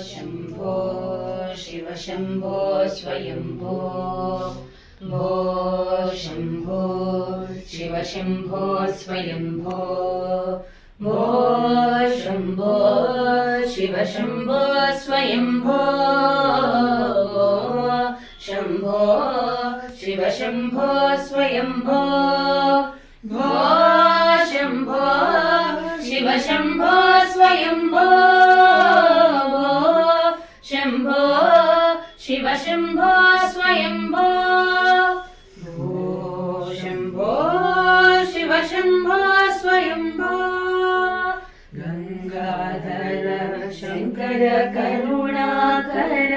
शम्भो शिव शम्भो स्वयम्भो भो शम्भो शिव शम्भो स्वयम्भो भो शम्भो शिव शम्भो स्वयम्भो शम्भो शिव शम्भो स्वयम्भो भो शम्भो शिव शम्भो स्वयम्भो शम्भो शिव शम्भो स्वयम्भो भो शम्भो शिव शम्भो स्वयम्भो गंगाधर शंकर करुणाकर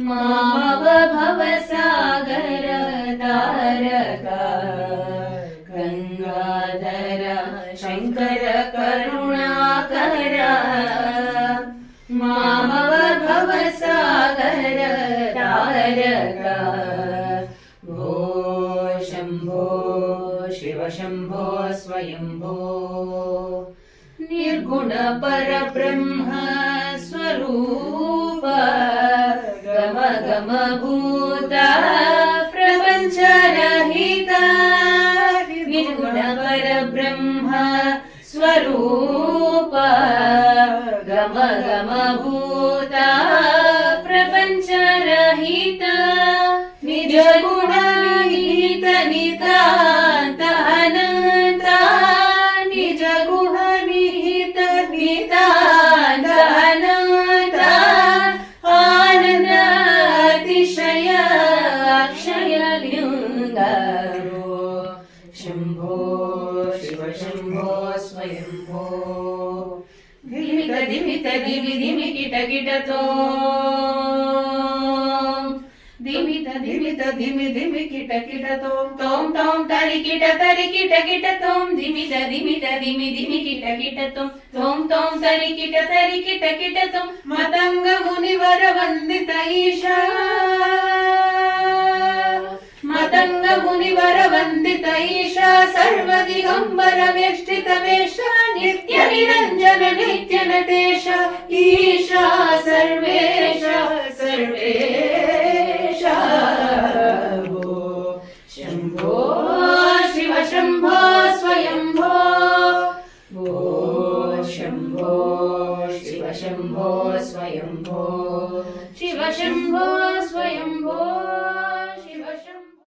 मामव भवसागर तारका गंगाधर शंकर करुणाकर मामव भवसागर तारका भो शम्भो शिव शम्भो स्वयम्भो निर्गुण परब्रह्म स्वरूप गम गम भूत प्रपंच रहित निर्गुण परब्रह्म स्वरूप गम गम भूत प्रपंच रहित निज गुण निहित नितांत अनंत निज गुण निहित नितांत अनंत आनंद अतिशय अक्षय लिंगारो शम्भो शिव शम्भो स्वयम्भो धिमित धिमित धिमि धिमि किट किटतो धिमित धिमित धिमि धिमि किट किटतो तोम तोम तरि किट किट तोम धिमित धिमित धिमि धिमि किट किटतो तोम तोम तरि किट तोम मतंग मुनिवर वंदित ईशा मतंग मुनिवर वंदित ईशा सर्व दिगंबर वेष्टित वेश नित्य निरंजन नित्य नटेश ईशा सर्वेश सर्वेश भो शम्भो शिव शम्भो स्वयम्भो भो शम्भो शिव शम्भो स्वयम्भो शिव शम्भो